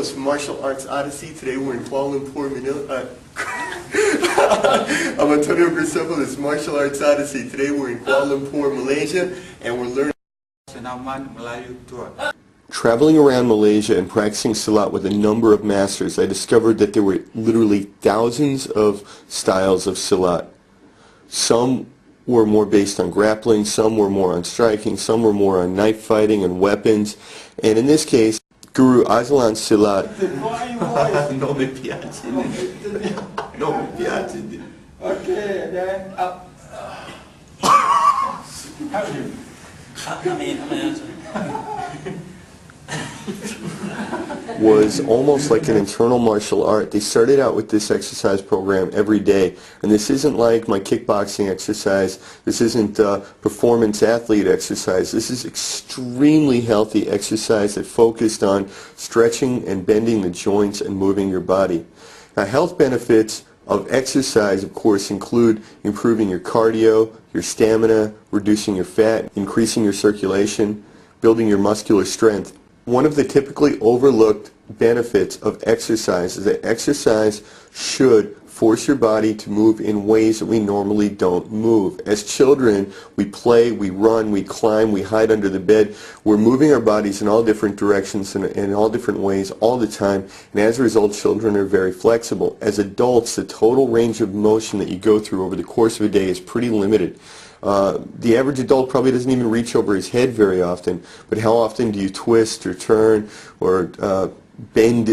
It's Martial Arts Odyssey. Today we're in Kuala Lumpur, Manila. I'm Antonio Grisopo. This is Martial Arts Odyssey. Today we're in Kuala Lumpur, Malaysia, and we're learning Traveling around Malaysia and practicing Silat with a number of masters, I discovered that there were literally thousands of styles of Silat. Some were more based on grappling, some were more on striking, some were more on knife fighting and weapons. And in this case, Guru Azlan Silat. No me piace. No me piace. Okay, then up. Was almost like an internal martial art. They started out with this exercise program every day, and this isn't like my kickboxing exercise. This isn't performance athlete exercise. This is extremely healthy exercise that focused on stretching and bending the joints and moving your body. Now, health benefits of exercise, of course, include improving your cardio, your stamina, reducing your fat, increasing your circulation, building your muscular strength. One of the typically overlooked benefits of exercise is that exercise should force your body to move in ways that we normally don't move. As children, we play, we run, we climb, we hide under the bed. We're moving our bodies in all different directions and in all different ways all the time, and as a result, children are very flexible. As adults, the total range of motion that you go through over the course of a day is pretty limited. The average adult probably doesn't even reach over his head very often, but how often do you twist or turn or bend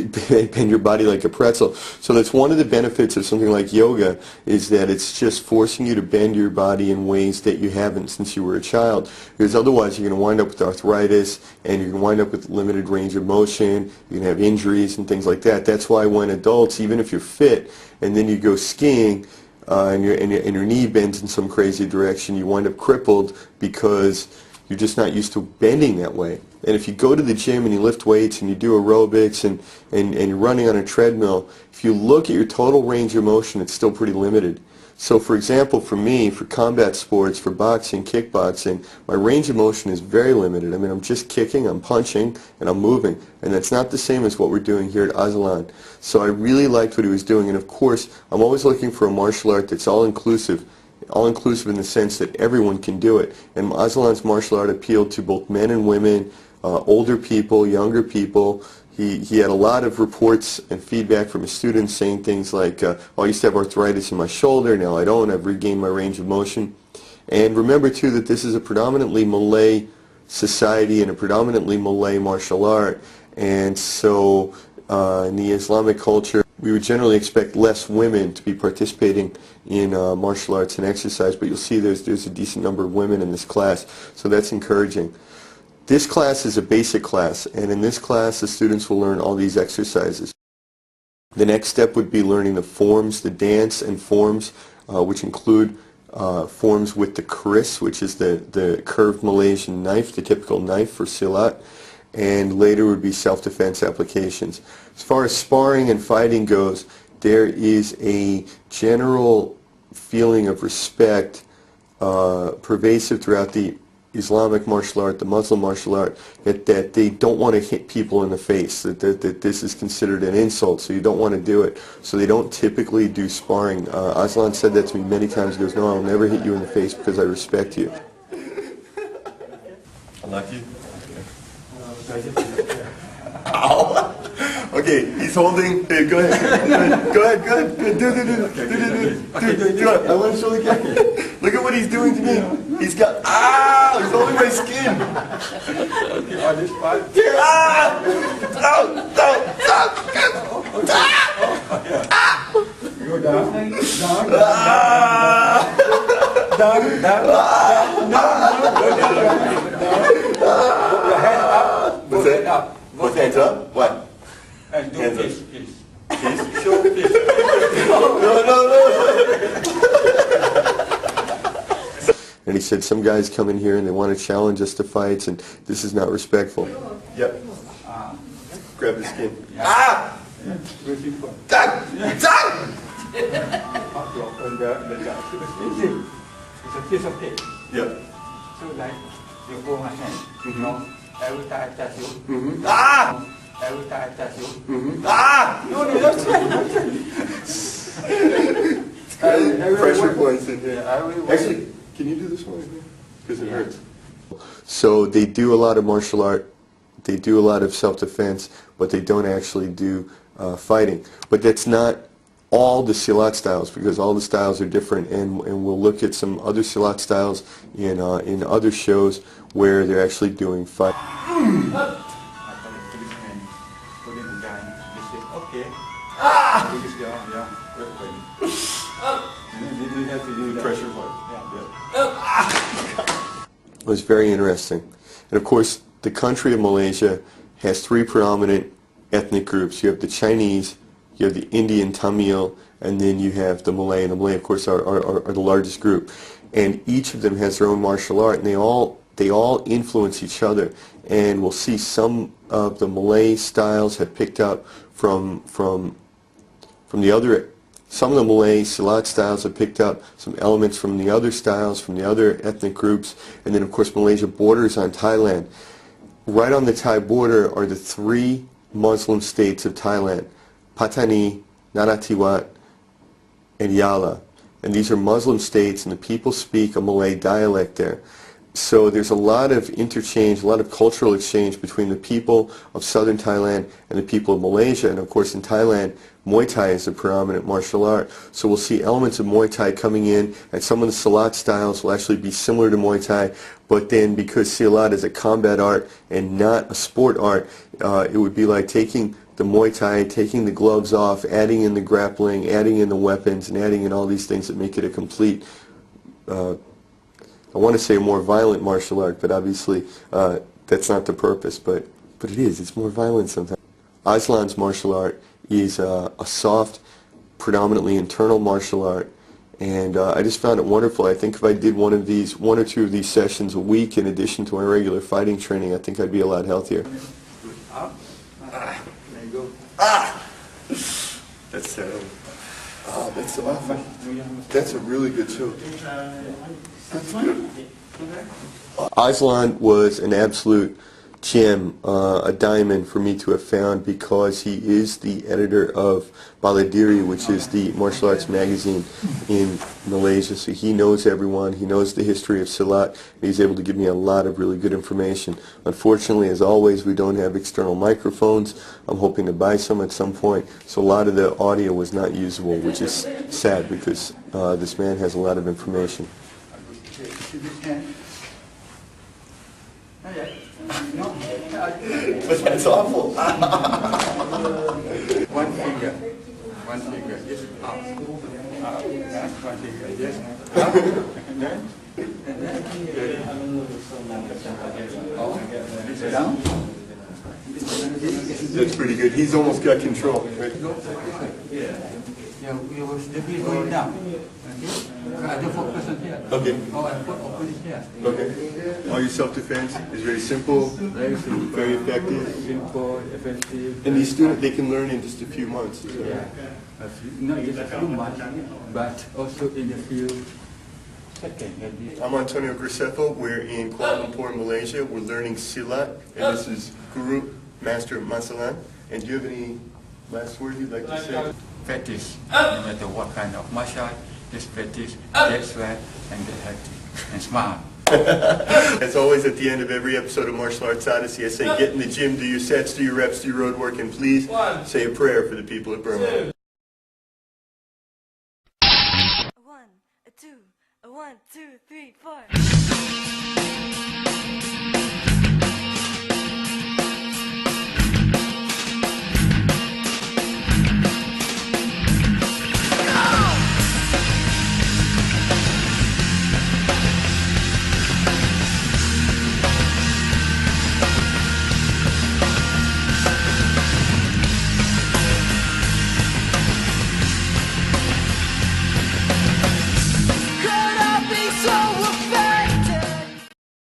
your body like a pretzel? So that's one of the benefits of something like yoga, is that it's just forcing you to bend your body in ways that you haven't since you were a child, because otherwise you're going to wind up with arthritis and you're going to wind up with limited range of motion, you're going to have injuries and things like that. That's why when adults, even if you're fit and then you go skiing, and your knee bends in some crazy direction, you wind up crippled because you're just not used to bending that way. And if you go to the gym and you lift weights and you do aerobics and you're running on a treadmill, if you look at your total range of motion, it's still pretty limited. So for example, for me, for combat sports, for boxing, kickboxing, my range of motion is very limited. I mean, I'm just kicking, I'm punching, and I'm moving. And that's not the same as what we're doing here at Azlan. So I really liked what he was doing. And of course, I'm always looking for a martial art that's all-inclusive in the sense that everyone can do it. And Azlan's martial art appealed to both men and women, older people, younger people. He had a lot of reports and feedback from his students saying things like, oh, I used to have arthritis in my shoulder, now I don't, I've regained my range of motion. And remember too that this is a predominantly Malay society and a predominantly Malay martial art, and so in the Islamic culture we would generally expect less women to be participating in martial arts and exercise, but you'll see there's a decent number of women in this class, so that's encouraging. This class is a basic class, and in this class the students will learn all these exercises. The next step would be learning the forms, the dance and forms, which include forms with the kris, which is the curved Malaysian knife, the typical knife for Silat, and later would be self-defense applications. As far as sparring and fighting goes, there is a general feeling of respect pervasive throughout the Islamic martial art, the Muslim martial art, that they don't want to hit people in the face, that this is considered an insult, so you don't want to do it. So they don't typically do sparring. Azlan said that to me many times. He goes, no, I'll never hit you in the face because I respect you. I like you. Ow. Okay, he's holding. Hey, go ahead. Go ahead. Do it. I want to show the camera. Look at what he's doing to me. He's got. Ah! He's holding my skin. Okay, on this part. Ah! Go down. Put your hands up. Put your head up. Both hands up? What? And do this. This? Show this. And he said, some guys come in here and they want to challenge us to fights, and this is not respectful. Yep. Grab the skin. Yeah. Ah! Yeah. It's a piece of cake. Yep. So like you hold my hand, you know, every time I touch you, Ah! Every time I touch you. Ah! No, don't Pressure points in here. Yeah, Actually, can you do this one? Because it hurts. So they do a lot of martial art, they do a lot of self-defense, but they don't actually do fighting. But that's not all the Silat styles, because all the styles are different, and we'll look at some other Silat styles in other shows where they're actually doing fight. Okay. You have to do that. Pressure point. Yeah. It was very interesting. And of course, the country of Malaysia has three predominant ethnic groups. You have the Chinese, you have the Indian Tamil, and then you have the Malay. And the Malay, of course, are the largest group. And each of them has their own martial art, and they all influence each other. And we'll see some of the Malay styles have picked up from the other. Some of the Malay Silat styles have picked up some elements from the other styles, from the other ethnic groups. And then, of course, Malaysia borders on Thailand. Right on the Thai border are the three Muslim states of Thailand: Pattani, Narathiwat, and Yala. And these are Muslim states, and the people speak a Malay dialect there. So there's a lot of interchange, a lot of cultural exchange between the people of southern Thailand and the people of Malaysia. And of course in Thailand, Muay Thai is a predominant martial art. So we'll see elements of Muay Thai coming in, and some of the Silat styles will actually be similar to Muay Thai. But then because Silat is a combat art and not a sport art, it would be like taking the Muay Thai, taking the gloves off, adding in the grappling, adding in the weapons, and adding in all these things that make it a complete, I want to say a more violent martial art, but obviously that's not the purpose, but it is. It's more violent sometimes. Azlan's martial art is a soft, predominantly internal martial art, and I just found it wonderful. I think if I did one or two of these sessions a week in addition to my regular fighting training, I think I'd be a lot healthier. Up. There you go. Ah! That's terrible. Oh, that's awful. That's a really good show. Azlan was an absolute gem, a diamond for me to have found, because he is the editor of Baladiri, which is the martial arts magazine in Malaysia. So he knows everyone, he knows the history of Silat, and he's able to give me a lot of really good information. Unfortunately, as always, we don't have external microphones. I'm hoping to buy some at some point, so a lot of the audio was not usable, which is sad, because this man has a lot of information. But that's awful. One finger. One finger. Yes. Up. Up. That's one finger. Yes. Up. And then. Oh. Down. That's pretty good. He's almost got control. Right? Yeah, we will definitely going down. Okay? I just focus on here. Okay. Oh, I put open here. Okay. All your self-defense is very simple, Very simple. very effective. Simple, effective. And these students, they can learn in just a few months. Yeah. Not just a few months, but also in a few seconds. I'm Antonio Gracefo. We're in Kuala Lumpur, Malaysia. We're learning Silat, and this is Guru Master Masalan. And do you have any last word you'd like to say? Practice, no matter what kind of martial art, just practice, get sweat, and get healthy, and smile. As always, at the end of every episode of Martial Arts Odyssey, I say get in the gym, do your sets, do your reps, do your road work, and please say a prayer for the people of Burma. 1, 2, 1, 2, 3, 4.